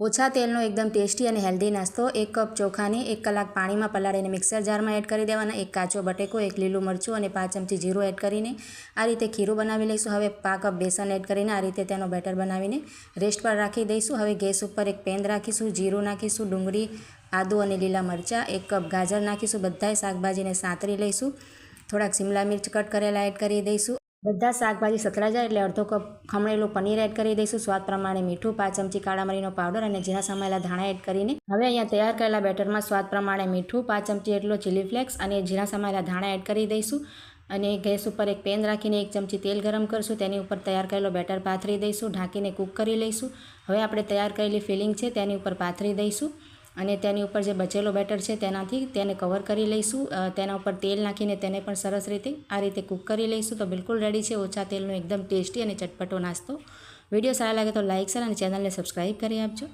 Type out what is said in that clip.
ઓછા તેલનો એકદમ ટેસ્ટી અને હેલ્ધી નાસ્તો 1 કપ ચોખાને 1 કલાક પાણીમાં પલાળીને મિક્સર જારમાં એડ કરી દેવાના, 1 કાચો બટેકો, 1 લીલું મરચું અને 5 ચમચી જીરું એડ કરીને આ રીતે ખીરું બનાવી લઈશું। હવે 1 કપ બેસન એડ કરીને આ રીતે તેનો બેટર બનાવીને રેસ્ટ પર રાખી દઈશું। હવે ગેસ ઉપર એક પેન રાખીશું, જીરું નાખીશું, ડુંગળી, આદુ અને લીલા મરચાં, 1 કપ ગાજર નાખીશું, બધાય શાકભાજીને સાંતળી લઈશું। થોડાક શિમલા મિર્ચ કટ કરેલા એડ કરી દઈશું। બધા શાકભાજી સતળાઈ જાય એટલે અડધો કપ ખમણેલું પનીર એડ કરી દઈશું। સ્વાદ પ્રમાણે મીઠું, 5 ચમચી કાળા મરીનો પાવડર અને ઝીણા સમારેલા ધાણા એડ કરીને હવે અહીંયા તૈયાર કરેલા બેટરમાં સ્વાદ પ્રમાણે મીઠું, 5 ચમચી એટલો ચીલી ફ્લેક્સ અને ઝીણા સમારેલા ધાણા એડ કરી દઈશું। અને ગેસ ઉપર એક પેન રાખીને 1 ચમચી તેલ ગરમ કરશું, તેની ઉપર તૈયાર કરેલો બેટર પાથરી દઈશું, ઢાંકીને કૂક કરી લઈશું। હવે આપણે તૈયાર કરેલી ફિલિંગ છે તેની ઉપર પાથરી દઈશું અને તેની ઉપર જે બચેલો બેટર છે તેનાથી તેને કવર કરી લઈશું। તેના ઉપર તેલ નાખીને તેને પણ સરસ રીતે આ રીતે કૂક કરી લઈશું। તો બિલકુલ રેડી છે ઓછા તેલનો એકદમ ટેસ્ટી અને ચટપટો નાસ્તો। વિડીયો સારા લાગે તો લાઇક, શેર અને ચેનલને સબસ્ક્રાઈબ કરી આપજો।